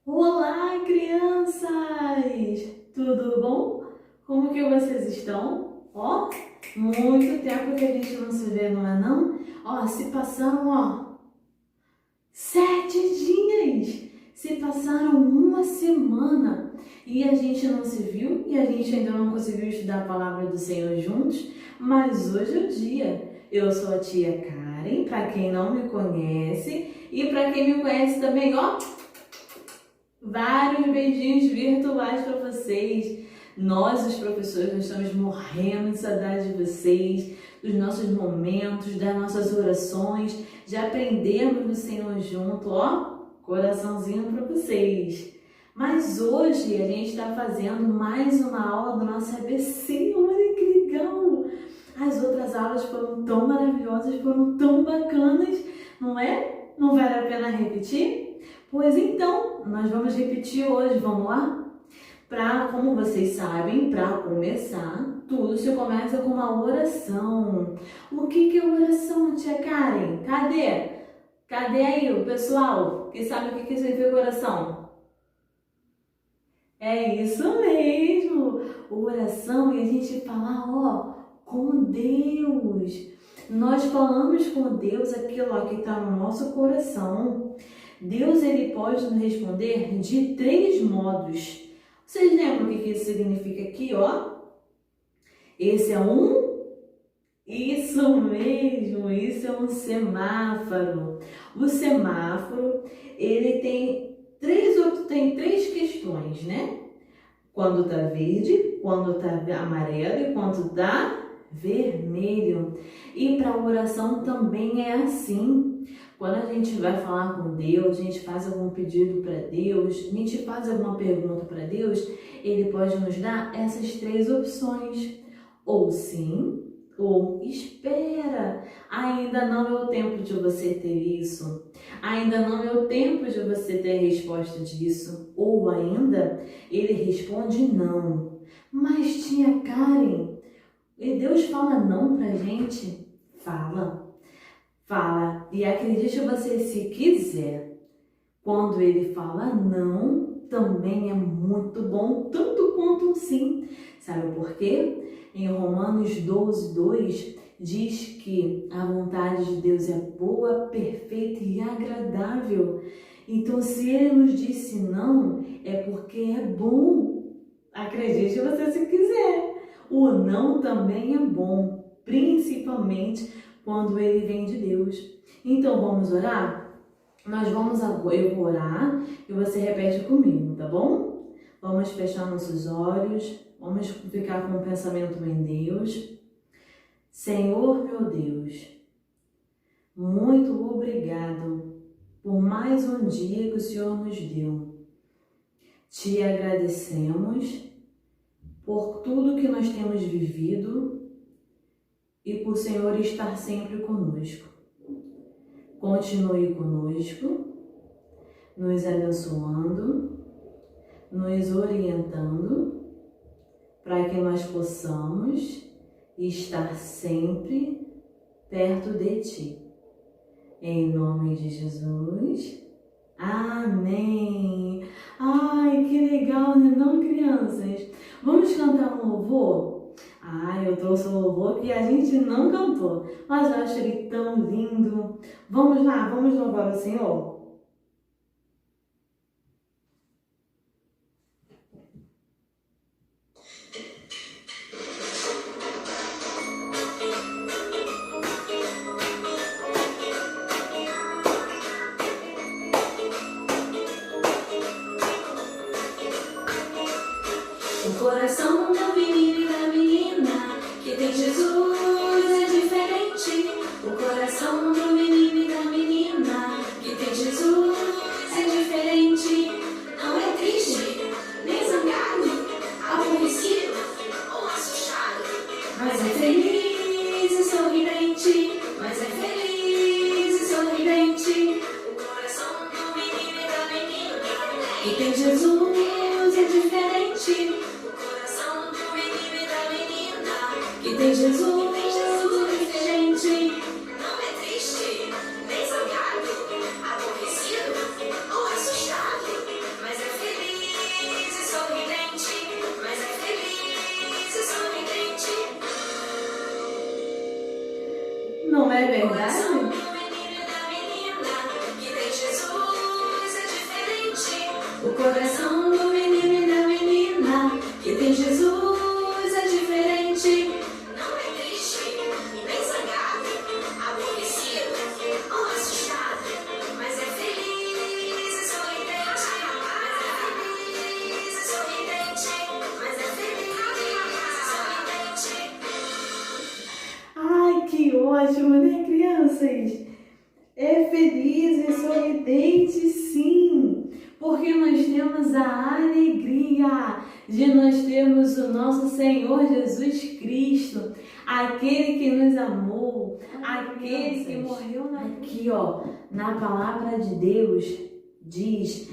Olá, crianças! Tudo bom? Como que vocês estão? Muito tempo que a gente não se vê, não é não? Se passaram, 7 dias! Se passaram uma semana e a gente não se viu e a gente ainda não conseguiu estudar a palavra do Senhor juntos, mas hoje é o dia. Eu sou a tia Karen, para quem não me conhece, e para quem me conhece também, vários beijinhos virtuais para vocês. Nós, os professores, estamos morrendo de saudade de vocês, dos nossos momentos, das nossas orações. Já aprendemos no Senhor junto, coraçãozinho para vocês. Mas hoje a gente está fazendo mais uma aula do nosso ABC. Olha que legal! As outras aulas foram tão maravilhosas, foram tão bacanas, não é? Não vale a pena repetir? Pois então, nós vamos repetir hoje, vamos lá? Como vocês sabem, para começar, tudo se começa com uma oração. O que é oração, tia Karen? Cadê? Cadê aí o pessoal que sabe o que significa oração? É isso mesmo! Oração é a gente falar, com Deus. Nós falamos com Deus aquilo que está no nosso coração. Deus ele pode nos responder de 3 modos. Vocês lembram o que isso significa aqui, Esse é Isso mesmo, isso é um semáforo. O semáforo, ele tem três questões, né? Quando tá verde, quando tá amarelo e quando tá vermelho. E para a oração também é assim. Quando a gente vai falar com Deus, a gente faz algum pedido para Deus, a gente faz alguma pergunta para Deus, Ele pode nos dar essas 3 opções. Ou sim, ou espera. Ainda não é o tempo de você ter isso. Ainda não é o tempo de você ter a resposta disso. Ou ainda, Ele responde não. Mas tia Karen, e Deus fala não pra gente? Fala. E acredite você se quiser. Quando ele fala não, também é muito bom, tanto quanto um sim. Sabe por quê? Em Romanos 12:2 diz que a vontade de Deus é boa, perfeita e agradável. Então, se ele nos disse não, é porque é bom. Acredite você se quiser. O não também é bom, principalmente quando ele vem de Deus. Então, vamos orar? Eu vou orar e você repete comigo, tá bom? Vamos fechar nossos olhos, vamos ficar com o pensamento em Deus. Senhor, meu Deus, muito obrigado por mais um dia que o Senhor nos deu. Te agradecemos por tudo que nós temos vivido e por o Senhor estar sempre conosco. Continue conosco, nos abençoando, nos orientando, para que nós possamos estar sempre perto de Ti. Em nome de Jesus. Amém! Ai, que legal, né não, crianças? Vamos cantar um louvor? Eu trouxe um louvor que a gente não cantou, mas eu acho ele tão lindo. Vamos lá, vamos louvar o Senhor? O coração do menino e da menina que tem Jesus é diferente. O coração do menino e da menina que tem Jesus é diferente. Não é triste, nem zangado, aborrecido ou assustado, mas é feliz e sorridente. O coração do menino e da menina que tem Jesus é diferente. Que tem Jesus diferente. Não é triste, nem zangado, aborrecido ou assustado, mas O coração do menino e da menina que tem Jesus é diferente. Não é triste, nem zangado, aborrecido ou assustado, mas é feliz e sorridente. Feliz e sorridente, mas é feliz e sorridente. Ai, que ótimo, né, crianças? É feliz e sorridente, sim, porque nós temos a alegria de nós termos o nosso Senhor Jesus Cristo, aquele que nos amou, aquele que morreu aqui, ó, na palavra de Deus, diz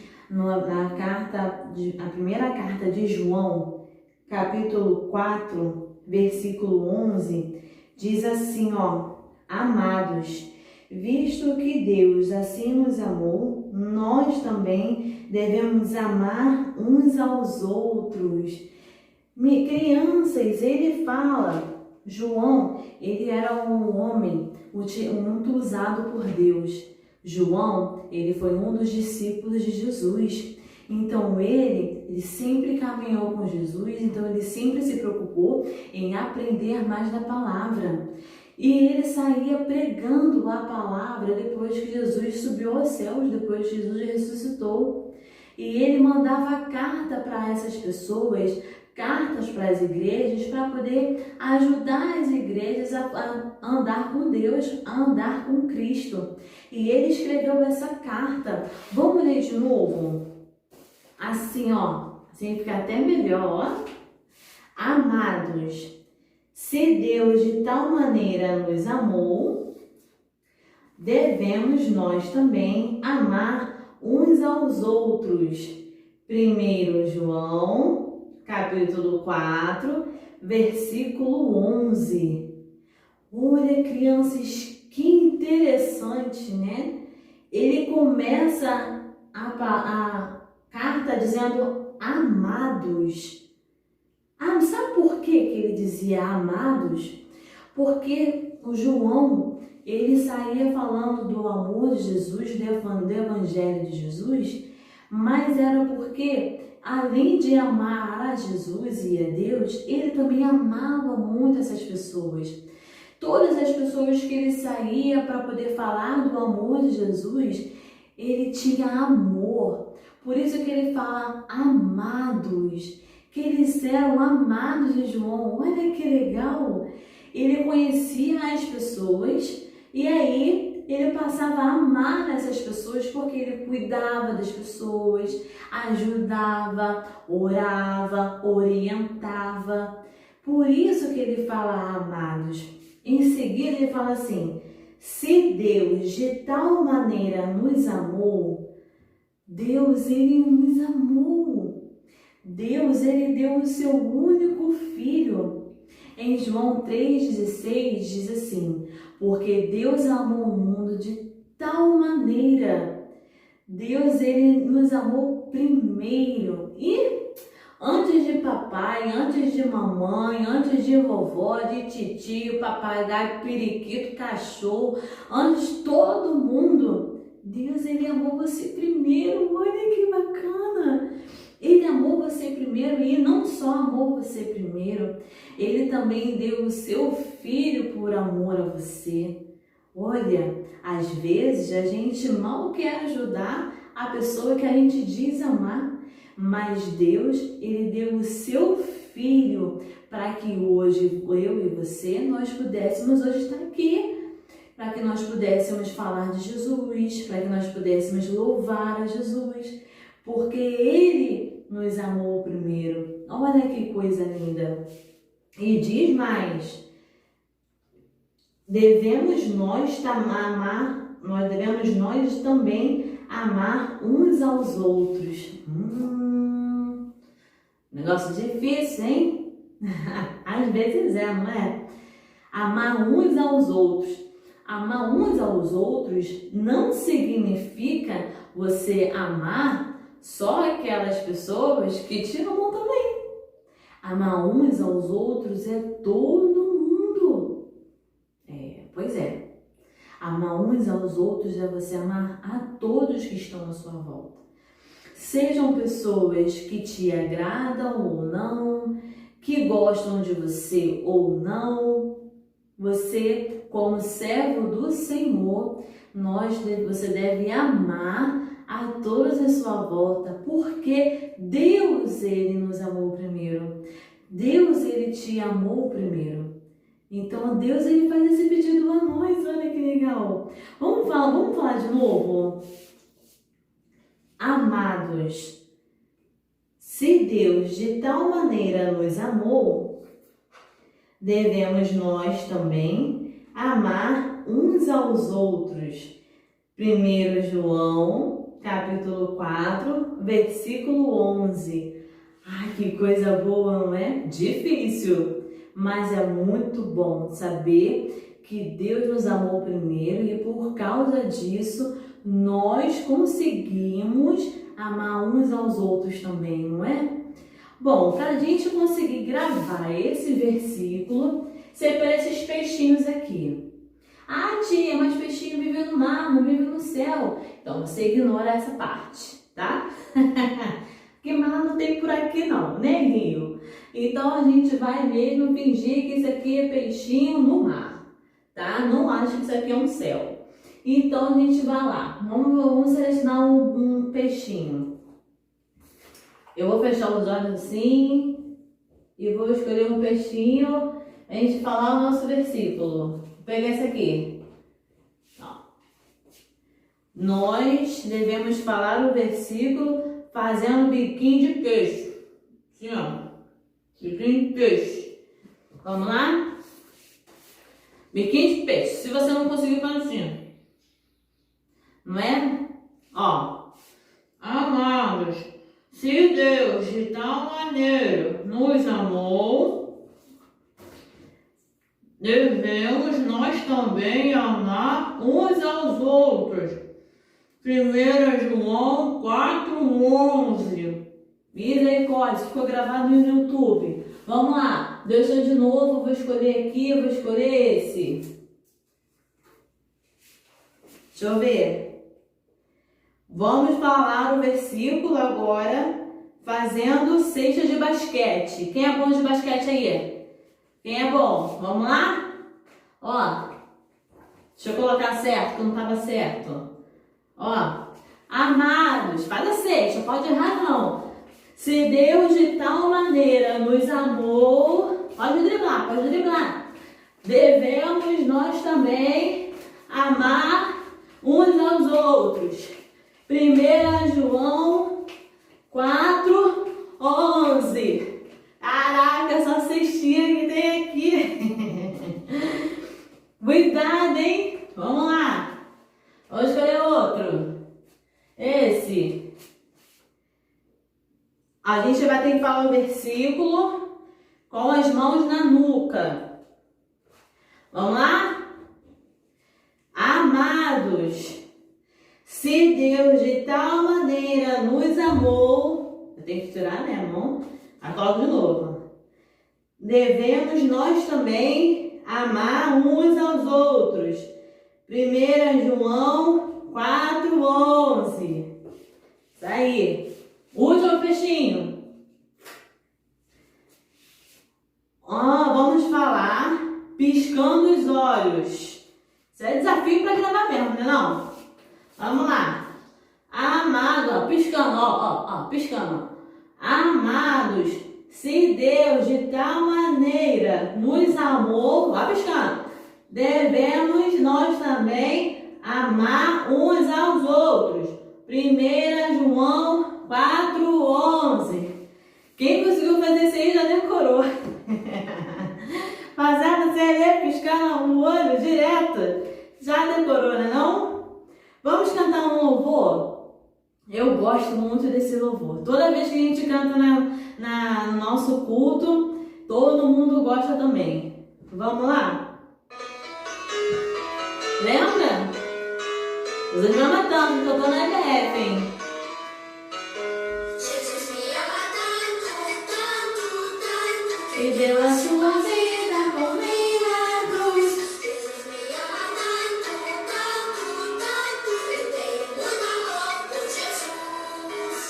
a primeira carta de João, capítulo 4, versículo 11, diz assim, ó: amados, visto que Deus assim nos amou, nós também devemos amar uns aos outros. Crianças, ele fala, João, ele era um homem muito usado por Deus. João, ele foi um dos discípulos de Jesus. Então ele sempre caminhou com Jesus, então ele sempre se preocupou em aprender mais da palavra. E ele saía pregando a palavra depois que Jesus subiu aos céus, depois que Jesus ressuscitou. E ele mandava carta para essas pessoas, cartas para as igrejas, para poder ajudar as igrejas a andar com Deus, a andar com Cristo. E ele escreveu essa carta. Vamos ler de novo? Assim, ó, assim fica até melhor, ó. Amados, se Deus de tal maneira nos amou, devemos nós também amar uns aos outros. 1 João, capítulo 4, versículo 11. Olha, crianças, que interessante, né? Ele começa a carta dizendo amados. Sabe por que ele dizia amados? Porque o João, ele saía falando do amor de Jesus, do evangelho de Jesus, mas era porque, além de amar a Jesus e a Deus, ele também amava muito essas pessoas. Todas as pessoas que ele saía para poder falar do amor de Jesus, ele tinha amor. Por isso que ele fala amados, que eles eram amados de João. Olha que legal! Ele conhecia as pessoas e aí ele passava a amar essas pessoas porque ele cuidava das pessoas, ajudava, orava, orientava. Por isso que ele fala amados. Em seguida ele fala assim: se Deus de tal maneira nos amou, Deus, ele nos amou. Deus, ele deu o seu único filho. Em João 3,16 diz assim: porque Deus amou o mundo de tal maneira. Deus, ele nos amou primeiro. E antes de papai, antes de mamãe, antes de vovó, de titio, papagaio, periquito, cachorro, antes de todo mundo, Deus, ele amou você primeiro. Olha que bacana! Ele amou você primeiro e não só amou você primeiro, ele também deu o seu filho por amor a você. Olha, às vezes a gente mal quer ajudar a pessoa que a gente diz amar, mas Deus, ele deu o seu filho para que hoje eu e você, nós pudéssemos hoje estar aqui, para que nós pudéssemos falar de Jesus, para que nós pudéssemos louvar a Jesus, porque ele nos amou primeiro. Olha que coisa linda. E diz mais: devemos nós também amar uns aos outros. Negócio difícil, hein? Às vezes é, não é? Amar uns aos outros. Amar uns aos outros não significa você amar só aquelas pessoas que te amam também. Amar uns aos outros é todo mundo. Pois é. Amar uns aos outros é você amar a todos que estão à sua volta. sejam pessoas que te agradam ou não, que gostam de você ou não, você, como servo do Senhor, você deve amar a todos à sua volta, porque Deus, Ele nos amou primeiro. Deus, Ele te amou primeiro. Então, Deus, Ele faz esse pedido a nós, olha que legal. Vamos falar de novo? Amados, se Deus de tal maneira nos amou, devemos nós também amar uns aos outros. 1 João, capítulo 4, versículo 11. Ai, que coisa boa, não é? Difícil, mas é muito bom saber que Deus nos amou primeiro e por causa disso nós conseguimos amar uns aos outros também, não é? Bom, para a gente conseguir gravar esse versículo, separa esses peixinhos aqui. Ah, tia, mas peixinho vive no mar, não vive no céu. Então você ignora essa parte, tá? Porque mar não tem por aqui não, né, Rio? Então a gente vai mesmo fingir que isso aqui é peixinho no mar, tá? Não acho que isso aqui é um céu. Então a gente vai lá, vamos selecionar um peixinho. Eu vou fechar os olhos assim e vou escolher um peixinho a gente falar o nosso versículo. Vou pegar esse aqui. Ó. Nós devemos falar o versículo fazendo biquinho de peixe. Assim, ó. Biquinho de peixe. Vamos lá? Biquinho de peixe. Se você não conseguir, faz assim. Não é? Ó. Amados, se Deus de tal maneira nos amou, devemos nós também amar uns aos outros. 1 João 4:11. Misericórdia, ficou gravado no YouTube. Vamos lá, deixa eu de novo, vou escolher aqui, vou escolher esse. Deixa eu ver. Vamos falar o versículo agora, fazendo cesta de basquete. Quem é bom de basquete aí? Quem é bom? Vamos lá? Ó, deixa eu colocar certo, que não estava certo. Ó, amados, faz a cesta, pode errar não. Se Deus de tal maneira nos amou, pode driblar. Devemos nós também amar uns aos outros. 1 João 4:11. Caraca, essa cestinha que tem aqui. Cuidado, hein? Vamos lá. Vamos escolher outro. Esse. A gente vai ter que falar o versículo com as mãos na nuca. Vamos lá? Amados, se Deus de tal maneira nos amou, eu tenho que tirar, né, a mão? Aí coloco de novo. Devemos nós também amar uns aos outros. 1 João 4:11. Isso aí. Último peixinho. Vamos falar piscando os olhos. Isso é desafio para gravar mesmo, né não? Vamos lá. Amado, ó, piscando, ó, piscando. Amados, se Deus de tal maneira nos amou, ó, piscando, devemos nós também amar uns aos outros. 1 João 4:11. Quem conseguiu fazer isso aí já decorou. Fazendo você ali, piscando o olho direto, já decorou, né não? Vamos cantar um louvor? Eu gosto muito desse louvor. Toda vez que a gente canta no nosso culto, todo mundo gosta também. Vamos lá? Lembra? Vocês vão matando, que eu tô na EBF, hein? Jesus me ama tanto, tanto, tanto. E deu a sua vida por mim na cruz. Jesus me ama tanto, tanto, tanto. Eu tenho muito amor por Jesus.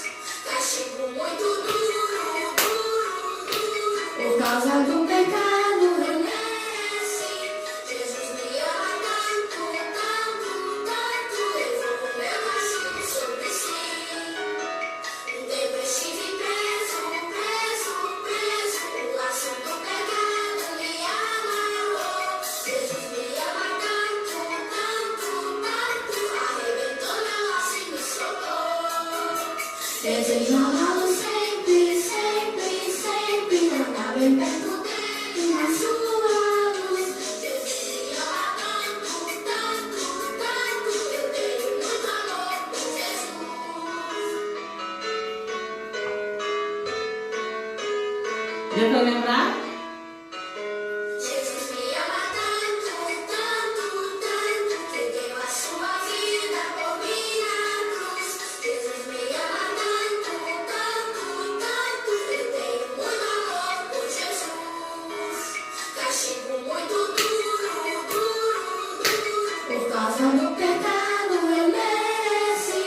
Desejo amá-lo sempre, sempre, sempre. Andar bem perto dele na sua luz. Desejo me amar tanto, tanto, tanto. Eu tenho muito amor por Jesus. Deu pra lembrar? Jesus me ama tanto, tanto, tanto, que deu a sua vida por mim na cruz. Jesus me ama tanto, tanto, tanto, eu tenho muito amor por Jesus. Castigo muito duro, duro, duro, por causa do pecado eu mereci.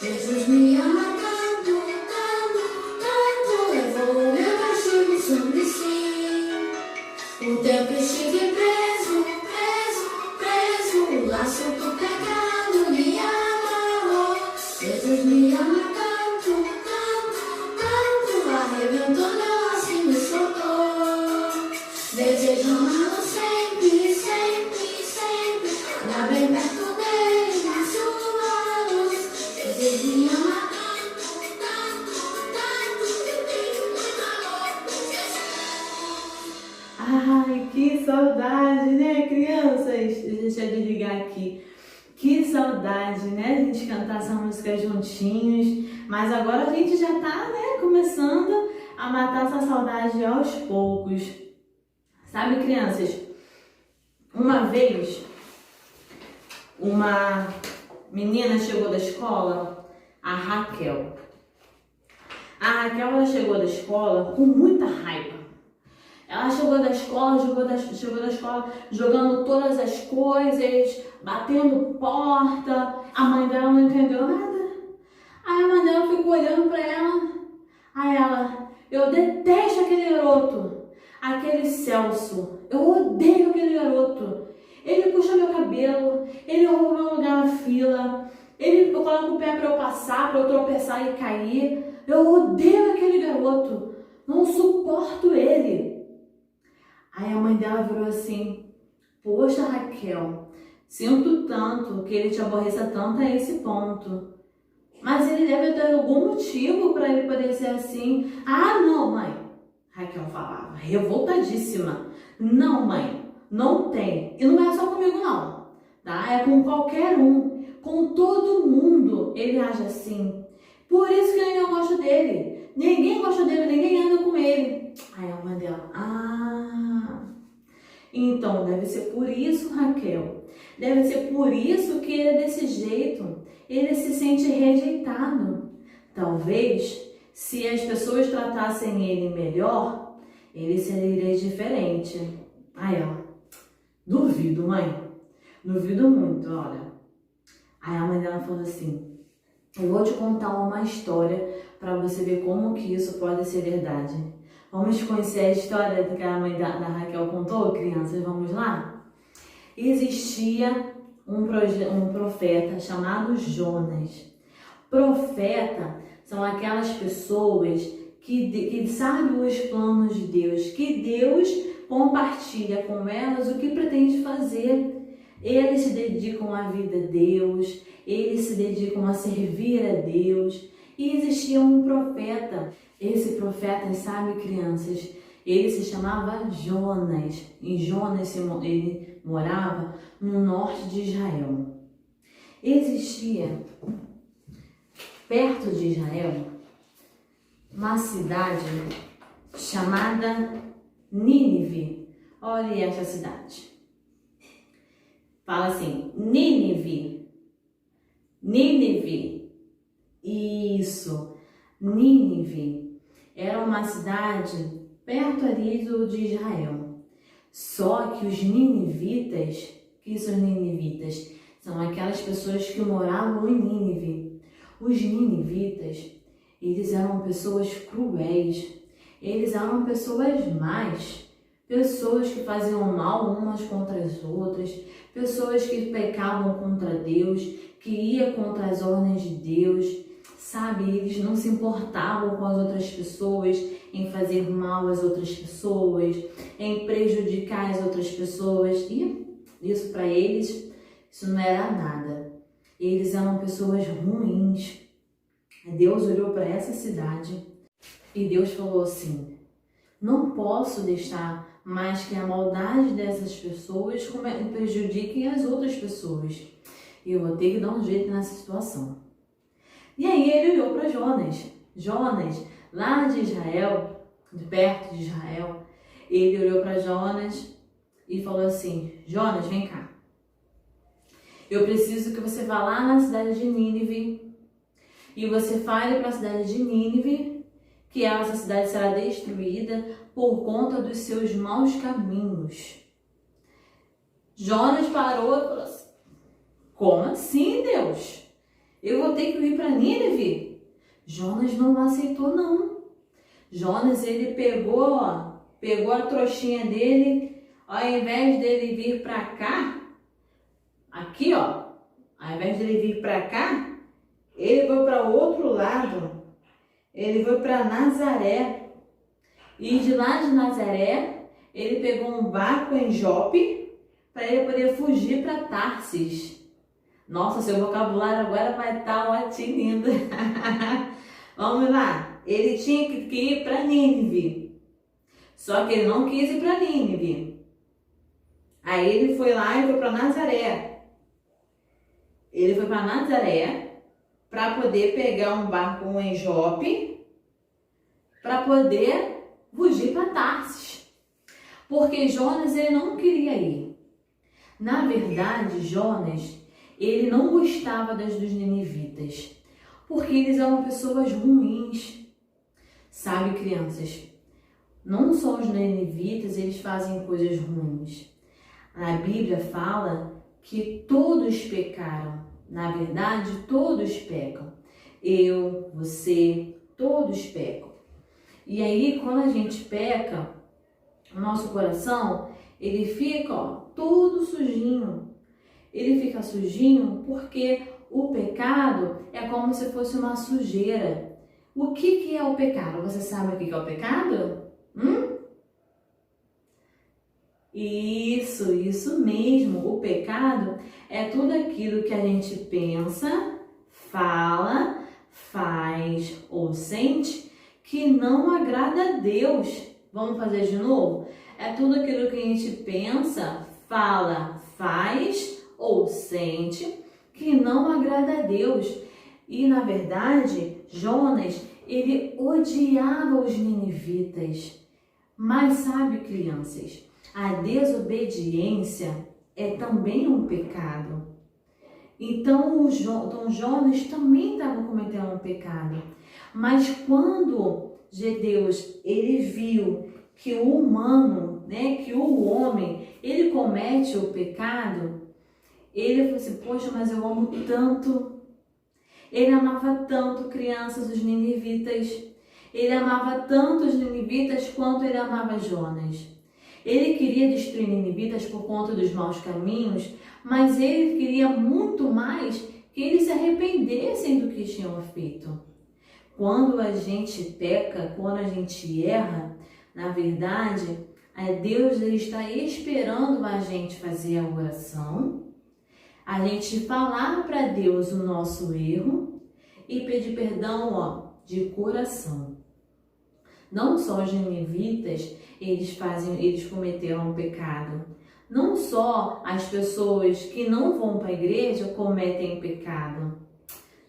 Jesus me ama tanto, tanto, tanto, levou o meu castigo sobre si. O tempo estive preso, preso, preso. O laço do pecado me amarrou. Jesus me ama tanto, tanto, tanto. Arrebentou meu laço e me soltou. Desejo amá-lo sempre, sempre, sempre. Andar bem perto dele na sua luz. Desejo me amar tanto, tanto, tanto. Eu tenho muito amor por Jesus. Ai, que saudade, né, crianças? Deixa eu desligar aqui. Que saudade, né, a gente cantar essa música juntinhos. Mas agora a gente já tá, né, começando a matar essa saudade aos poucos. Sabe, crianças? Uma vez, uma menina chegou da escola, a Raquel. A Raquel, ela chegou da escola com muita raiva. Ela chegou da escola, chegou da escola jogando todas as coisas, batendo porta. A mãe dela não entendeu nada. Aí a mãe dela ficou olhando pra ela. Aí ela, eu detesto aquele garoto, aquele Celso. Eu odeio aquele garoto. Ele puxa meu cabelo, ele rouba meu lugar na fila, ele coloca o pé pra eu passar, pra eu tropeçar e cair. Eu odeio aquele garoto, não suporto ele. Aí a mãe dela virou assim, poxa, Raquel, sinto tanto que ele te aborreça tanto a esse ponto. Mas ele deve ter algum motivo para ele poder ser assim. Ah, não, mãe. Raquel falava, revoltadíssima. Não, mãe, não tem. E não é só comigo, não. Tá? É com qualquer um. Com todo mundo ele age assim. Por isso que eu não gosto dele. Ninguém gosta dele, ninguém anda com ele. Aí a mãe dela, então deve ser por isso, Raquel. Deve ser por isso que ele é desse jeito. Ele se sente rejeitado. Talvez, se as pessoas tratassem ele melhor, ele seria diferente. Aí ela, duvido, mãe. Duvido muito, olha. Aí a mãe dela falou assim, eu vou te contar uma história para você ver como que isso pode ser verdade. Vamos conhecer a história que a mãe da Raquel contou, crianças? Vamos lá? Existia um profeta chamado Jonas. Profeta são aquelas pessoas que sabem os planos de Deus, que Deus compartilha com elas o que pretende fazer. Eles se dedicam à vida a Deus, eles se dedicam a servir a Deus. E existia um profeta. Esse profeta, sabe, crianças, ele se chamava Jonas. E Jonas, ele morava no norte de Israel. Existia, perto de Israel, uma cidade chamada Nínive. Olha essa cidade. Fala assim, Nínive. Nínive. Isso, Nínive. Era uma cidade perto ali de Israel. Só que os ninivitas, que são ninivitas? São aquelas pessoas que moravam em Nínive. Os ninivitas, eles eram pessoas cruéis. Eles eram pessoas más. Pessoas que faziam mal umas contra as outras. Pessoas que pecavam contra Deus, que iam contra as ordens de Deus. Sabe, eles não se importavam com as outras pessoas, em fazer mal às outras pessoas, em prejudicar as outras pessoas. E isso para eles, isso não era nada. Eles eram pessoas ruins. Deus olhou para essa cidade e Deus falou assim: não posso deixar mais que a maldade dessas pessoas prejudiquem as outras pessoas. Eu vou ter que dar um jeito nessa situação. E aí ele olhou para Jonas. Jonas, lá de Israel, de perto de Israel, ele olhou para Jonas e falou assim: Jonas, vem cá. Eu preciso que você vá lá na cidade de Nínive e você fale para a cidade de Nínive que essa cidade será destruída por conta dos seus maus caminhos. Jonas parou e falou assim: como assim, Deus? Eu vou ter que ir para Nínive? Jonas não aceitou, não. Jonas, ele pegou a trouxinha dele, ao invés dele vir para cá, aqui, ó, ao invés dele vir para cá, ele foi para o outro lado. Ele foi para Nazaré. E de lá de Nazaré, ele pegou um barco em Jope para ele poder fugir para Tarsis. Nossa, seu vocabulário agora vai estar ótimo, lindo. Vamos lá. Ele tinha que ir para Nínive. Só que ele não quis ir para Nínive. Aí ele foi lá e foi para Nazaré. Ele foi para Nazaré para poder pegar um barco em Jope para poder fugir para Tarsis. Porque Jonas, ele não queria ir. Na verdade, Jonas, ele não gostava dos ninivitas, porque eles eram pessoas ruins. Sabe, crianças, não só os ninivitas, eles fazem coisas ruins. A Bíblia fala que todos pecaram. Na verdade, todos pecam. Eu, você, todos pecam. E aí, quando a gente peca, o nosso coração, ele fica, todo sujinho. Ele fica sujinho porque o pecado é como se fosse uma sujeira. O que é o pecado? Você sabe o que é o pecado? Isso mesmo. O pecado é tudo aquilo que a gente pensa, fala, faz ou sente que não agrada a Deus. Vamos fazer de novo? É tudo aquilo que a gente pensa, fala, faz ou sente que não agrada a Deus. E na verdade, Jonas, ele odiava os ninivitas. Mas sabe, crianças, a desobediência é também um pecado. Então, Jonas também estava cometendo um pecado. Mas quando Deus, ele viu que o humano, que o homem, ele comete o pecado, ele falou assim: poxa, mas eu amo tanto. Ele amava tanto crianças, os ninivitas. Ele amava tanto os ninivitas quanto ele amava Jonas. Ele queria destruir ninivitas por conta dos maus caminhos, mas ele queria muito mais que eles se arrependessem do que tinham feito. Quando a gente peca, quando a gente erra, na verdade, Deus ele está esperando a gente fazer a oração, a gente falar para Deus o nosso erro e pedir perdão, de coração. Não só os ninivitas, eles cometeram um pecado. Não só as pessoas que não vão para a igreja cometem pecado.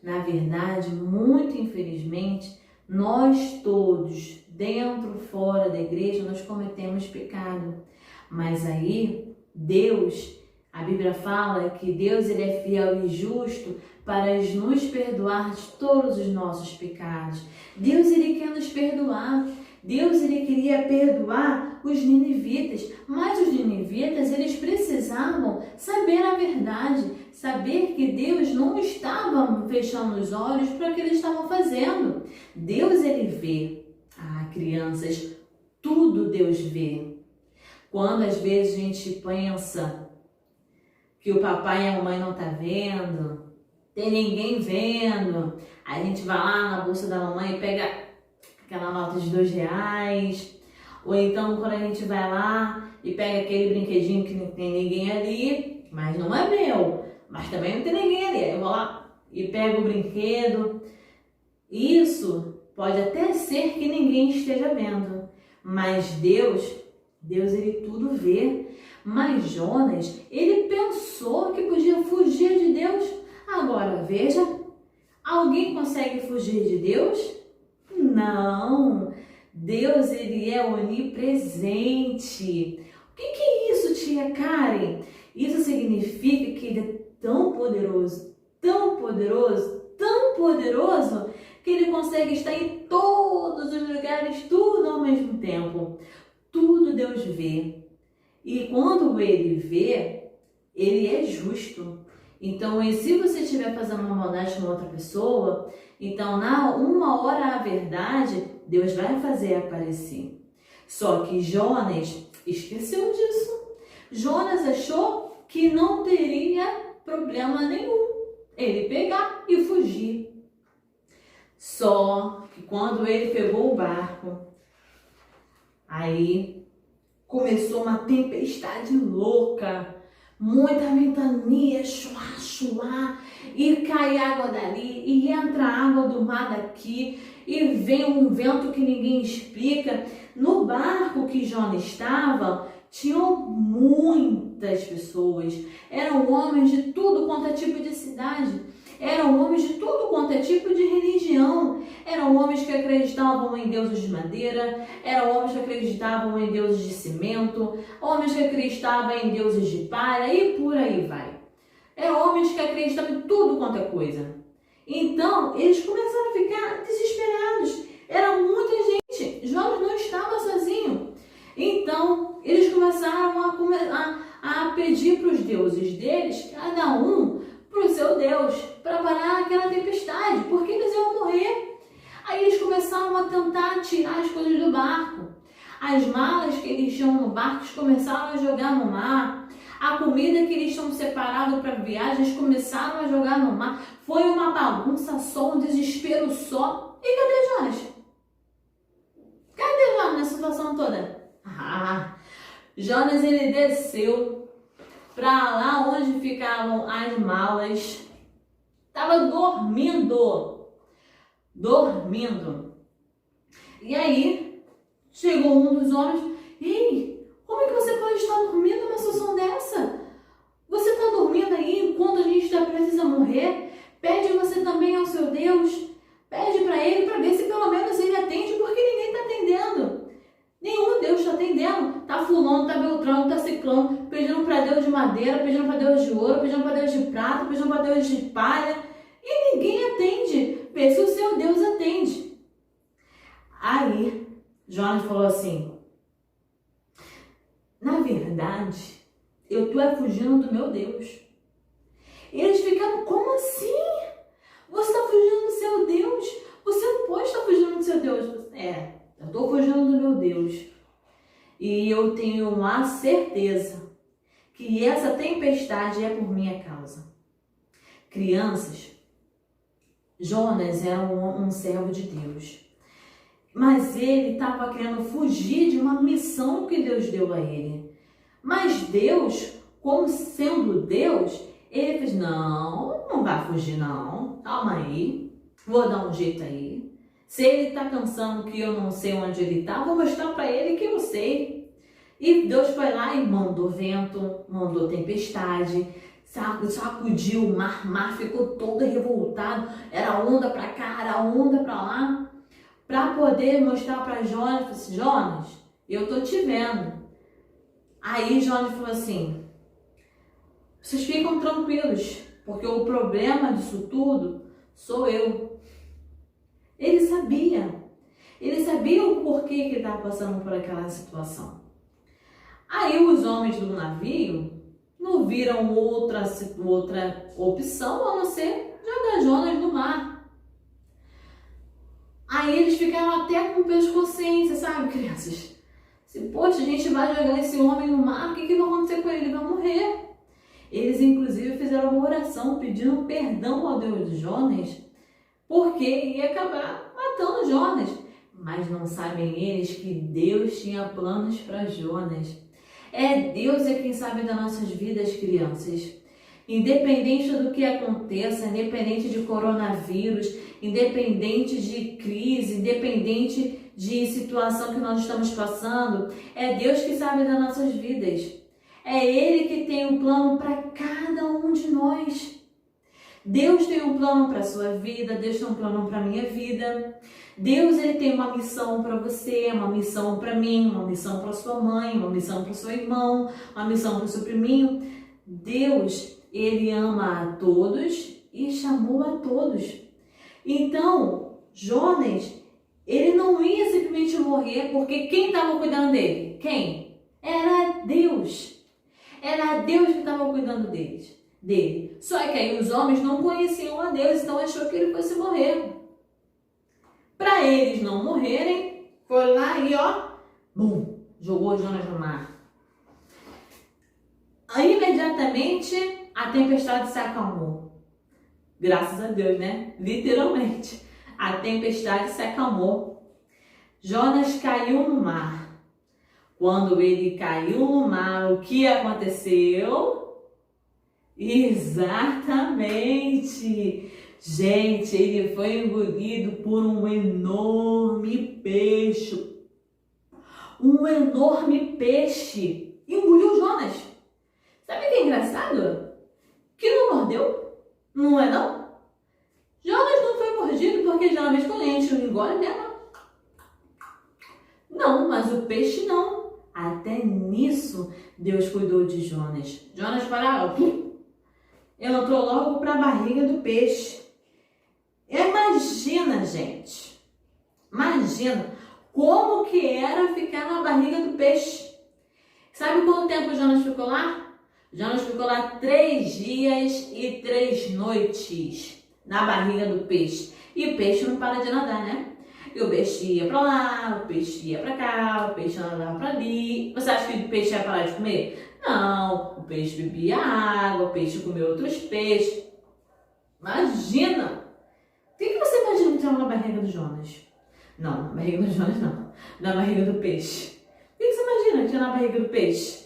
Na verdade, muito infelizmente, nós todos, dentro, fora da igreja, nós cometemos pecado. Mas aí, Deus, a Bíblia fala que Deus ele é fiel e justo para nos perdoar de todos os nossos pecados. Deus ele quer nos perdoar. Deus ele queria perdoar os ninivitas, mas os ninivitas eles precisavam saber a verdade, saber que Deus não estava fechando os olhos para o que eles estavam fazendo. Deus ele vê. Crianças, tudo Deus vê. Quando às vezes a gente pensa que o papai e a mamãe não tá vendo, tem ninguém vendo, a gente vai lá na bolsa da mamãe e pega aquela nota de R$2, ou então quando a gente vai lá e pega aquele brinquedinho que não tem ninguém ali, mas não é meu, mas também não tem ninguém ali, eu vou lá e pego o brinquedo. Isso pode até ser que ninguém esteja vendo, mas Deus ele tudo vê. Mas Jonas, ele pensou que podia fugir de Deus. Agora veja, alguém consegue fugir de Deus? Não. Deus ele é onipresente. O que é isso, tia Karen? Isso significa que ele é tão poderoso, tão poderoso, tão poderoso, que ele consegue estar em todos os lugares, tudo ao mesmo tempo. Tudo Deus vê. E quando ele vê, ele é justo. Então, e se você estiver fazendo uma maldade com outra pessoa, então na uma hora a verdade, Deus vai fazer aparecer. Só que Jonas esqueceu disso. Jonas achou que não teria problema nenhum ele pegar e fugir. Só que quando ele pegou o barco, aí começou uma tempestade louca, muita ventania, chuá, chuá, e cai água dali, e entra água do mar daqui, e vem um vento que ninguém explica. No barco que Jonas estava, tinham muitas pessoas, eram homens de tudo quanto é tipo de cidade, eram homens de tudo quanto é tipo de religião, eram homens que acreditavam em deuses de madeira, eram homens que acreditavam em deuses de cimento, homens que acreditavam em deuses de palha e por aí vai. Eram homens que acreditavam em tudo quanto é coisa. Então, eles começaram a ficar desesperados. Era muita gente. Jonas não estava sozinho. Então, eles começaram a pedir para os deuses deles, cada um para o seu Deus, para parar aquela tempestade, porque eles iam morrer. Aí eles começaram a tentar tirar as coisas do barco. As malas que eles tinham no barco, eles começaram a jogar no mar. A comida que eles tinham separado para a viagem, eles começaram a jogar no mar. Foi uma bagunça só, um desespero só. E cadê Jonas? Cadê Jonas nessa situação toda? Jonas ele desceu para lá onde ficavam as malas. Estava dormindo. E aí, chegou um dos homens. Ei, como é que você pode estar dormindo numa situação dessa? Você está dormindo aí enquanto a gente está prestes a morrer? Pede você também ao seu Deus. Pede para ele para ver se pelo menos ele atende, porque ninguém está atendendo. Nenhum Deus está atendendo. Tá fulano, tá beltrano, tá ciclano, pedindo para Deus de madeira, pedindo para Deus de ouro, pedindo para Deus de prata, pedindo para Deus de palha. E ninguém atende. Vê se o seu Deus atende. Aí, Jonas falou assim: na verdade, eu estou fugindo do meu Deus. E eles ficaram: como assim? Você está fugindo do seu Deus? Você não pode estar fugindo do seu Deus. Eu estou fugindo do meu Deus. E eu tenho uma certeza que essa tempestade é por minha causa. Crianças, Jonas era um servo de Deus. Mas ele estava querendo fugir de uma missão que Deus deu a ele. Mas Deus, como sendo Deus, ele fez: não vai fugir não, calma aí, vou dar um jeito aí. Se ele está pensando que eu não sei onde ele está, vou mostrar para ele que eu sei. E Deus foi lá e mandou vento, mandou tempestade, sacudiu o mar ficou todo revoltado, era onda para cá, era onda para lá, para poder mostrar para Jonas. Assim: Jonas, eu tô te vendo. Aí Jonas falou assim: vocês ficam tranquilos, porque o problema disso tudo sou eu. Ele sabia o porquê que ele estava passando por aquela situação. Aí os homens do navio não viram outra opção a não ser jogar Jonas no mar. Aí eles ficaram até com pescocência, sabe, crianças? Poxa, a gente vai jogar esse homem no mar, o que vai acontecer com ele? Ele vai morrer. Eles inclusive fizeram uma oração pedindo perdão ao Deus de Jonas, porque ia acabar matando Jonas. Mas não sabem eles que Deus tinha planos para Jonas. Deus é quem sabe das nossas vidas, crianças. Independente do que aconteça, independente de coronavírus, independente de crise, independente de situação que nós estamos passando, é Deus que sabe das nossas vidas. É Ele que tem um plano para cada um de nós. Deus tem um plano para a sua vida, Deus tem um plano para a minha vida. Deus, ele tem uma missão para você, uma missão para mim, uma missão para sua mãe, uma missão para o seu irmão, uma missão para o seu priminho. Deus, ele ama a todos e chamou a todos. Então, Jonas, ele não ia simplesmente morrer porque quem estava cuidando dele? Quem? Era Deus. Era Deus que estava cuidando dele. Só que aí os homens não conheciam a Deus, então achou que ele fosse morrer. Para eles não morrerem, foi lá e bum, jogou Jonas no mar. Aí, imediatamente, a tempestade se acalmou. Graças a Deus, né? Literalmente. A tempestade se acalmou. Jonas caiu no mar. Quando ele caiu no mar, o que aconteceu? Exatamente! Gente, ele foi engolido por um enorme peixe. Um enorme peixe engoliu Jonas. Sabe o que é engraçado? Que não mordeu. Não é não? Jonas não foi mordido porque geralmente quando a gente não engole, né? Não, mas o peixe não. Até nisso, Deus cuidou de Jonas. Jonas entrou logo para a barriga do peixe. Imagina, gente. Imagina como que era ficar na barriga do peixe. Sabe quanto tempo Jonas ficou lá? Jonas ficou lá 3 dias e 3 noites na barriga do peixe. E o peixe não para de nadar, né? E o peixe ia pra lá, o peixe ia pra cá, o peixe andava pra ali. Você acha que o peixe ia parar de comer? Não, o peixe bebia água, o peixe comia outros peixes. Imagina! O que você imagina que estava na barriga do Jonas? Não, na barriga do Jonas não. Na barriga do peixe. O que você imagina que tinha na barriga do peixe?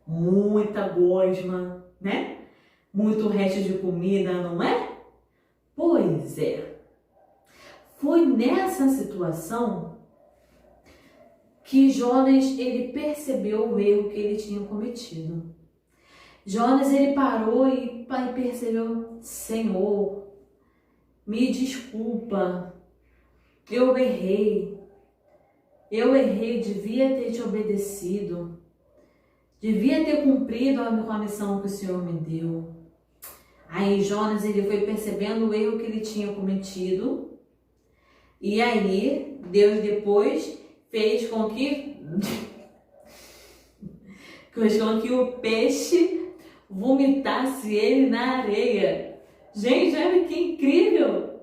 Muita gosma, né? Muito resto de comida, não é? Pois é. Foi nessa situação que Jonas, ele percebeu o erro que ele tinha cometido. Jonas, ele parou e percebeu: Senhor, me desculpa, eu errei, devia ter te obedecido, devia ter cumprido a missão que o Senhor me deu. Aí Jonas, ele foi percebendo o erro que ele tinha cometido, e aí Deus depois fez com que o peixe vomitasse ele na areia. Gente, olha que incrível!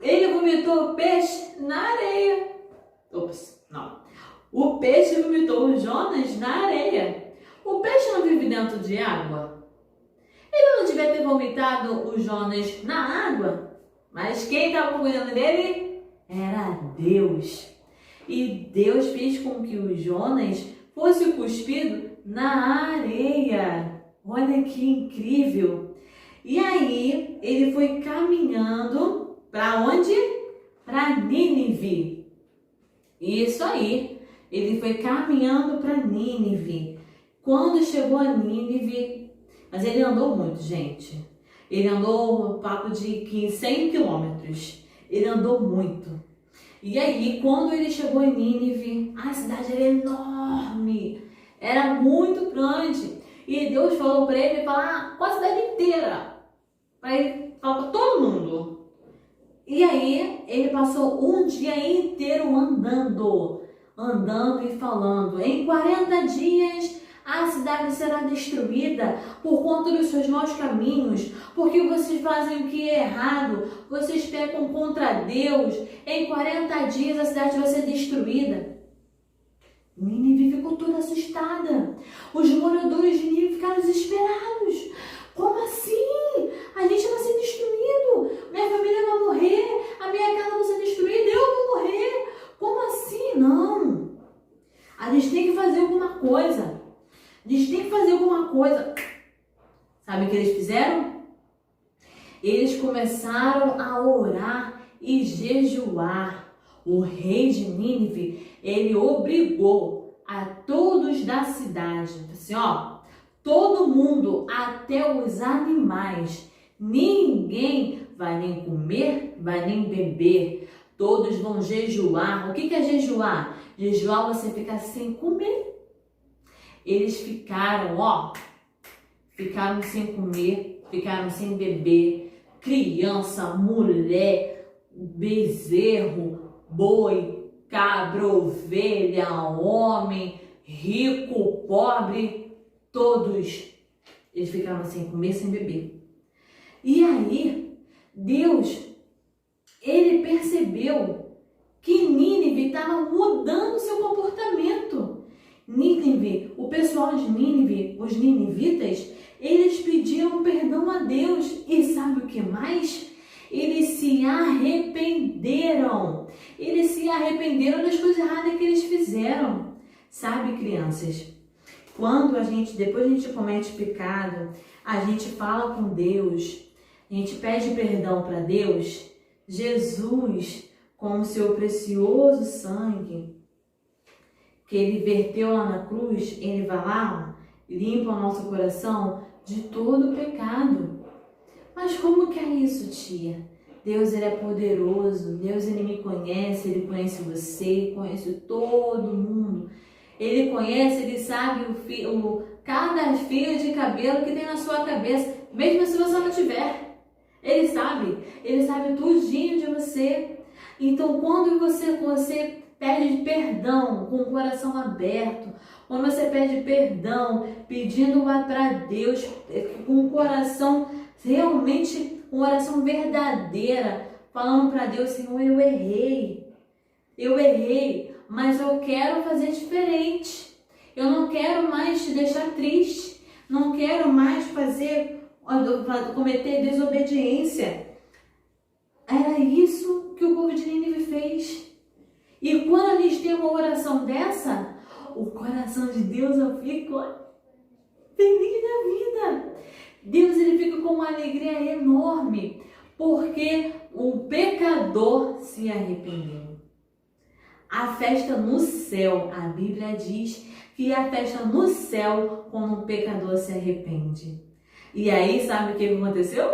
Ele vomitou o peixe na areia. Ops, não. O peixe vomitou o Jonas na areia. O peixe não vive dentro de água? Ele não devia ter vomitado o Jonas na água? Mas quem estava cuidando dele? Era Deus. E Deus fez com que o Jonas fosse cuspido na areia. Olha que incrível! E aí, ele foi caminhando para onde? Para Nínive. Isso aí, ele foi caminhando para Nínive. Quando chegou a Nínive, mas ele andou muito, gente. Ele andou um papo de 100 quilômetros. Ele andou muito. E aí, quando ele chegou em Nínive, a cidade era enorme. Era muito grande. E Deus falou para ele falar com a cidade inteira. Para ele falar para todo mundo. E aí, ele passou um dia inteiro andando e falando. Em 40 dias, a cidade será destruída por conta dos seus maus caminhos, porque vocês fazem o que é errado, vocês pecam contra Deus. Em 40 dias, a cidade vai ser destruída. Nínive ficou toda assustada. Os moradores de Nínive ficaram desesperados. Como assim? A gente vai ser destruído. Minha família vai morrer. A minha casa vai ser destruída. Eu vou morrer. Como assim? Não. A gente tem que fazer alguma coisa. A gente tem que eles fizeram? Eles começaram a orar e jejuar. O rei de Nínive, ele obrigou a todos da cidade, assim, ó, todo mundo, até os animais, ninguém vai nem comer, vai nem beber, todos vão jejuar. O que é jejuar? Jejuar você ficar sem comer. Eles ficaram, ó, ficaram sem comer, ficaram sem beber, criança, mulher, bezerro, boi, cabra, ovelha, homem, rico, pobre, todos eles ficaram sem comer, sem beber. E aí, Deus, ele percebeu que Nínive estava mudando seu comportamento. Nínive, o pessoal de Nínive, os ninivitas, eles pediram perdão a Deus. E sabe o que mais? Eles se arrependeram. Eles se arrependeram das coisas erradas que eles fizeram. Sabe, crianças? Quando depois a gente comete pecado, a gente fala com Deus, a gente pede perdão para Deus, Jesus, com o seu precioso sangue, que ele verteu lá na cruz, ele vai lá, limpa o nosso coração de todo pecado. Mas como que é isso, tia? Deus, ele é poderoso, Deus, ele me conhece, ele conhece você, conhece todo mundo. Ele conhece, ele sabe cada fio de cabelo que tem na sua cabeça, mesmo se você não tiver. Ele sabe tudinho de você. Então, quando você pede perdão com o coração aberto, quando você pede perdão, pedindo para Deus, com o coração realmente, uma oração verdadeira, falando para Deus, Senhor, eu errei, mas eu quero fazer diferente. Eu não quero mais te deixar triste, não quero mais cometer desobediência. Era isso que o povo de Nínive fez. E quando a gente tem uma oração dessa, o coração de Deus fica feliz da vida. Deus, ele fica com uma alegria enorme, porque o pecador se arrependeu. A festa no céu, a Bíblia diz que a festa no céu quando um pecador se arrepende. E aí, sabe o que aconteceu?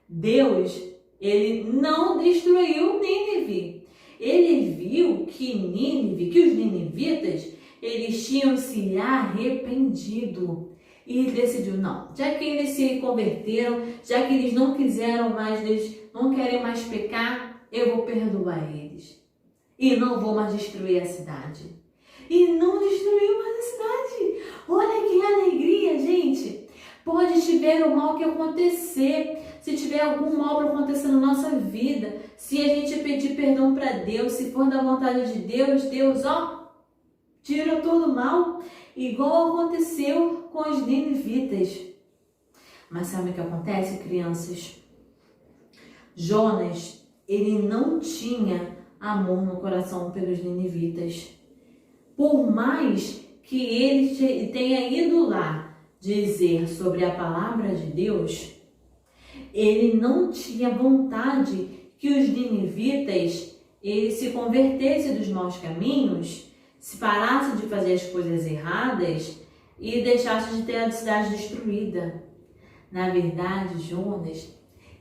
Deus, ele não destruiu Nínive. Ele viu que os ninivitas, eles tinham se arrependido. E ele decidiu, não, já que eles se converteram, já que eles não quiseram mais, eles não querem mais pecar, eu vou perdoar eles. E não vou mais destruir a cidade. E não destruiu mais a cidade. Olha que alegria, gente. Pode tiver o mal que acontecer, se tiver algum mal para acontecer na nossa vida, se a gente pedir perdão para Deus, se for da vontade de Deus, Deus, ó, tira todo o mal, igual aconteceu com os ninivitas. Mas sabe o que acontece, crianças? Jonas, ele não tinha amor no coração pelos ninivitas. Por mais que ele tenha ido lá dizer sobre a palavra de Deus, ele não tinha vontade que os ninivitas eles se convertessem dos maus caminhos, se parassem de fazer as coisas erradas e deixassem de ter a cidade destruída. Na verdade, Jonas,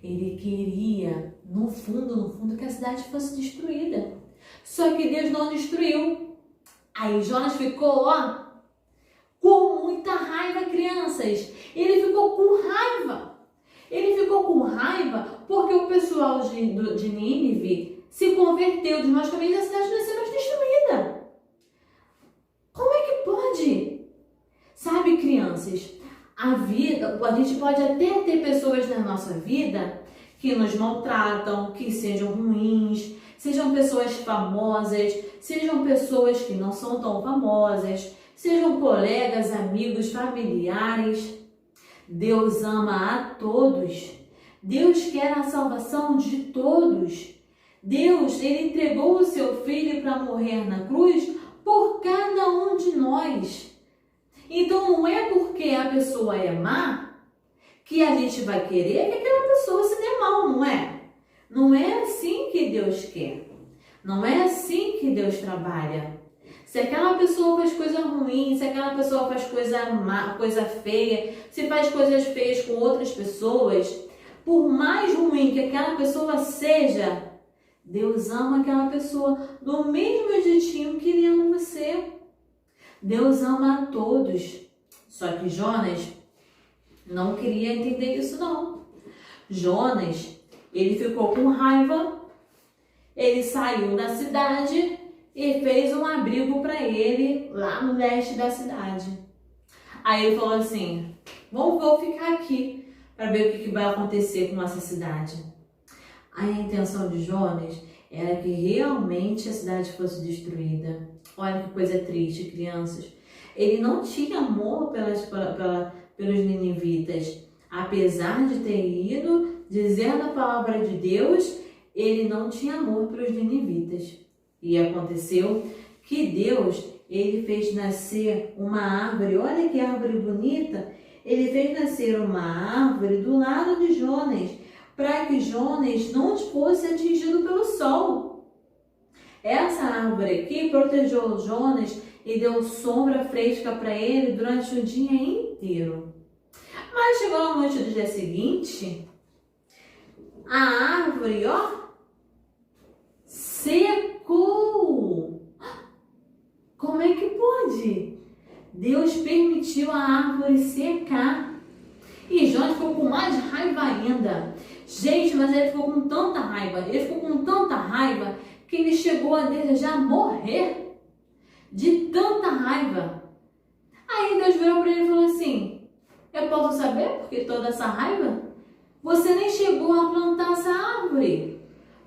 ele queria, no fundo, que a cidade fosse destruída. Só que Deus não destruiu. Aí Jonas ficou, ó, com muita raiva, crianças. Ele ficou com raiva. Ele ficou com raiva porque o pessoal de Nínive se converteu dos maus caminhos e a cidade não ia ser mais destruída. Como é que pode? Sabe, crianças, a gente pode até ter pessoas na nossa vida que nos maltratam, que sejam ruins, sejam pessoas famosas, sejam pessoas que não são tão famosas, sejam colegas, amigos, familiares. Deus ama a todos. Deus quer a salvação de todos. Deus, ele entregou o seu filho para morrer na cruz por cada um de nós. Então não é porque a pessoa é má que a gente vai querer que aquela pessoa se dê mal, não é? Não é assim que Deus quer. Não é assim que Deus trabalha. Se aquela pessoa faz coisa ruim, se aquela pessoa faz coisa má, coisa feia, se faz coisas feias com outras pessoas, por mais ruim que aquela pessoa seja, Deus ama aquela pessoa do mesmo jeitinho que Ele ama você. Deus ama a todos. Só que Jonas não queria entender isso não. Jonas, ele ficou com raiva, ele saiu da cidade e fez um abrigo para ele lá no leste da cidade. Aí ele falou assim, vou ficar aqui para ver o que vai acontecer com essa cidade. A intenção de Jonas era que realmente a cidade fosse destruída. Olha que coisa triste, crianças. Ele não tinha amor pelos ninivitas. Apesar de ter ido dizendo a palavra de Deus, ele não tinha amor pelos ninivitas. E aconteceu que Deus, ele fez nascer uma árvore. Olha que árvore bonita. Ele fez nascer uma árvore do lado de Jonas, para que Jonas não fosse atingido pelo sol. Essa árvore aqui protegeu Jonas e deu sombra fresca para ele durante o dia inteiro. Mas chegou a noite do dia seguinte, a árvore, secou. Como é que pode? Deus permitiu a árvore secar. E Jonas ficou com mais raiva ainda. Gente, mas ele ficou com tanta raiva, que ele chegou a desejar morrer de tanta raiva. Aí Deus virou para ele e falou assim, eu posso saber por que toda essa raiva? Você nem chegou a plantar essa árvore.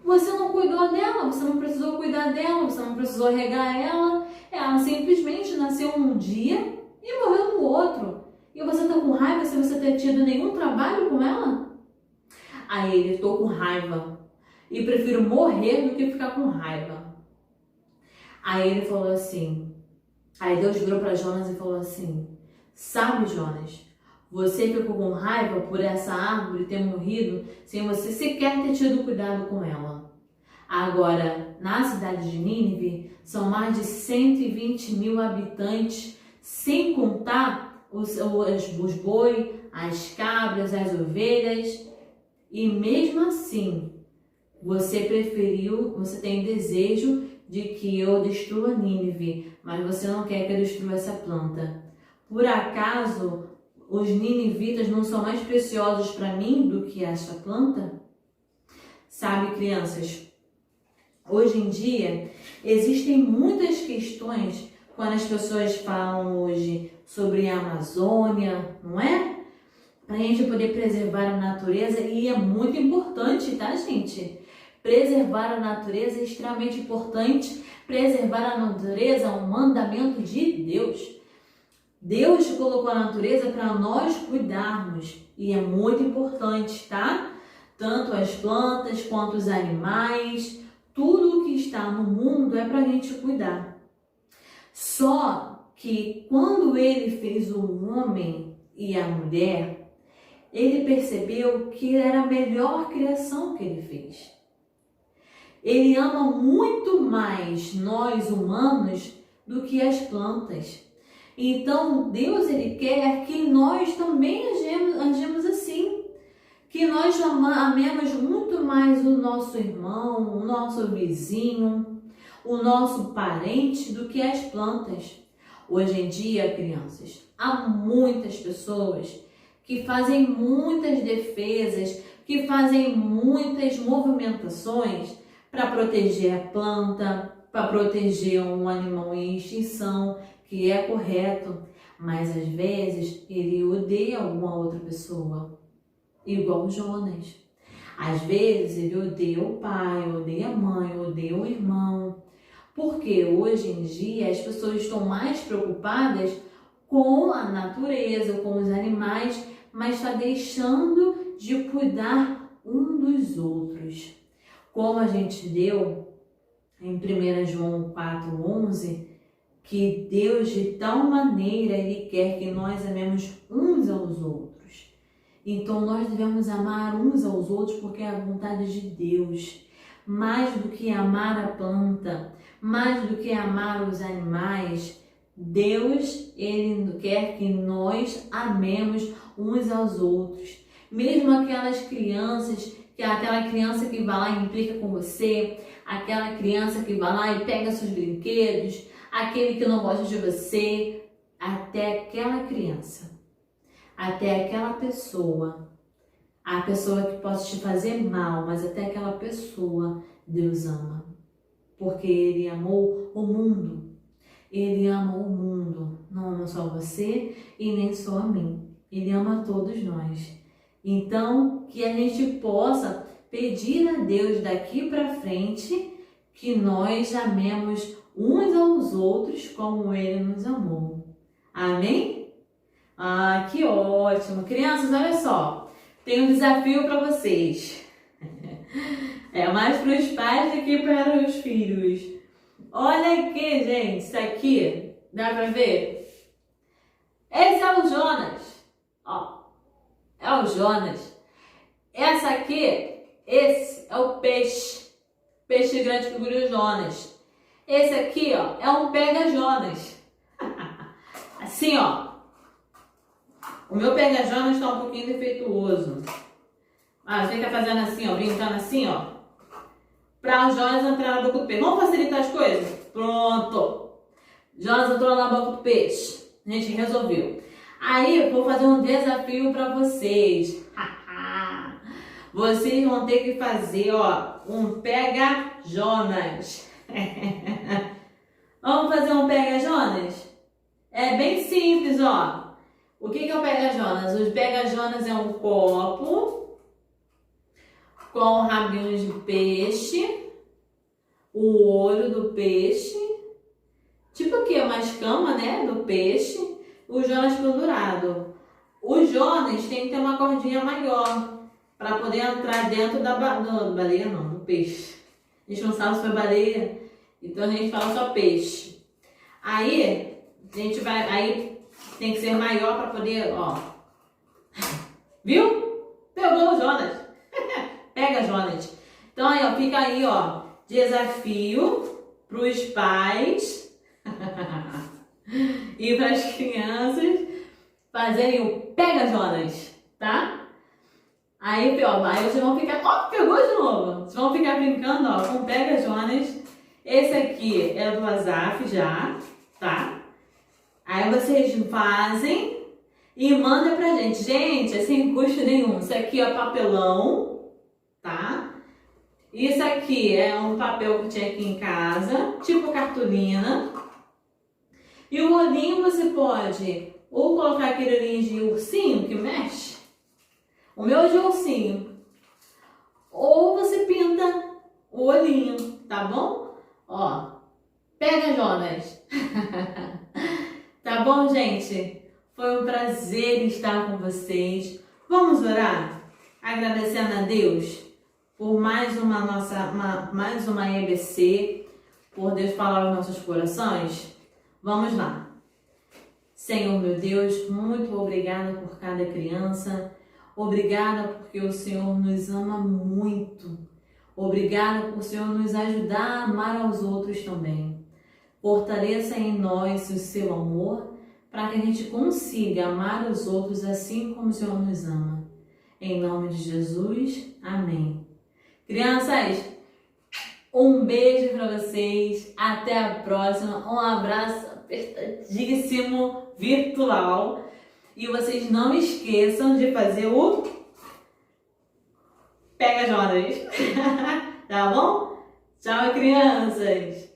Você não cuidou dela, você não precisou cuidar dela, você não precisou regar ela. Ela simplesmente nasceu um dia e morreu no outro. E você está com raiva sem você ter tido nenhum trabalho com ela? Aí ele, estou com raiva e prefiro morrer do que ficar com raiva. Aí ele falou assim, aí Deus virou para Jonas e falou assim, sabe, Jonas, você ficou com raiva por essa árvore ter morrido sem você sequer ter tido cuidado com ela. Agora, na cidade de Nínive, são mais de 120 mil habitantes, sem contar os boi, as cabras, as ovelhas. E mesmo assim, você tem desejo de que eu destrua Nínive, mas você não quer que eu destrua essa planta. Por acaso, os ninivitas não são mais preciosos para mim do que esta planta? Sabe, crianças, hoje em dia existem muitas questões quando as pessoas falam hoje sobre a Amazônia, não é? Para a gente poder preservar a natureza, e é muito importante, tá, gente? Preservar a natureza é extremamente importante. Preservar a natureza é um mandamento de Deus. Deus colocou a natureza para nós cuidarmos e é muito importante, tá? Tanto as plantas quanto os animais, tudo o que está no mundo é para a gente cuidar. Só que quando ele fez o homem e a mulher, ele percebeu que era a melhor criação que ele fez. Ele ama muito mais nós humanos do que as plantas. Então, Deus, ele quer que nós também agimos assim. Que nós amemos muito mais o nosso irmão, o nosso vizinho, o nosso parente do que as plantas. Hoje em dia, crianças, há muitas pessoas que fazem muitas defesas, que fazem muitas movimentações para proteger a planta, para proteger um animal em extinção, que é correto, mas às vezes ele odeia alguma outra pessoa, igual Jonas. Às vezes ele odeia o pai, odeia a mãe, odeia o irmão, porque hoje em dia as pessoas estão mais preocupadas com a natureza, com os animais, mas está deixando de cuidar um dos outros. Como a gente leu em 1 João 4,11, que Deus de tal maneira Ele quer que nós amemos uns aos outros. Então nós devemos amar uns aos outros porque é a vontade de Deus. Mais do que amar a planta, mais do que amar os animais, Deus, Ele quer que nós amemos uns aos outros. Mesmo aquela criança que vai lá e implica com você, aquela criança que vai lá e pega seus brinquedos, aquele que não gosta de você, até aquela criança, até aquela pessoa, a pessoa que pode te fazer mal, mas até aquela pessoa Deus ama. Porque Ele amou o mundo. Ele ama o mundo. Não ama só você e nem só a mim. Ele ama todos nós. Então, que a gente possa pedir a Deus daqui para frente que nós amemos uns aos outros como Ele nos amou. Amém? Ah, que ótimo! Crianças, olha só. Tem um desafio para vocês. É mais para os pais do que para os filhos. Olha aqui, gente. Isso aqui, dá para ver? Esse é o Jonas. Ó, é o Jonas. Essa aqui, esse é o peixe. Peixe grande que engoliu o Jonas. Esse aqui, ó, é um pega-Jonas. Assim, ó. O meu pega-Jonas está um pouquinho defeituoso. Ah, fica fazendo assim, ó, brincando assim, ó. Para o Jonas entrar na boca do peixe. Vamos facilitar as coisas? Pronto. Jonas entrou na boca do peixe. A gente resolveu. Aí eu vou fazer um desafio para vocês. Vocês vão ter que fazer, ó, um pega-Jonas. Vamos fazer um pega-Jonas? É bem simples, ó. O que é o pega-Jonas? O pega-Jonas é um copo com rabinhos de peixe, o olho do peixe, tipo o que? Uma escama, né, do peixe, o Jonas pendurado. O Jonas tem que ter uma cordinha maior para poder entrar dentro da baleia, não, do peixe. A gente não sabe se foi baleia, então a gente fala só peixe. Aí, a gente vai, aí tem que ser maior para poder, ó. Viu? Pegou o Jonas. Pega, Jonas. Então, aí, ó, fica aí, ó, desafio para os pais e para as crianças fazerem o Pega, Jonas, tá? Aí, ó, aí vocês vão ficar, ó, pegou de novo. Vocês vão ficar brincando, ó, com Pega, Jonas. Esse aqui é do Azaf já, tá? Aí vocês fazem e mandam pra gente. Gente, é sem custo nenhum. Isso aqui é papelão. Tá? Isso aqui é um papel que eu tinha aqui em casa, tipo cartolina. E o olhinho você pode ou colocar aquele olhinho de ursinho que mexe. O meu é de ursinho. Ou você pinta o olhinho, tá bom? Ó, pega, Jonas. Tá bom, gente? Foi um prazer estar com vocês. Vamos orar? Agradecendo a Deus por mais uma EBC, por Deus falar aos nossos corações. Vamos lá. Senhor, meu Deus, muito obrigada por cada criança. Obrigada porque o Senhor nos ama muito. Obrigada por o Senhor nos ajudar a amar aos outros também. Fortaleça em nós o seu amor para que a gente consiga amar os outros assim como o Senhor nos ama. Em nome de Jesus, amém. Crianças, um beijo para vocês, até a próxima, um abraço apertadíssimo virtual e vocês não esqueçam de fazer o Pega, Jonas, tá bom? Tchau, crianças!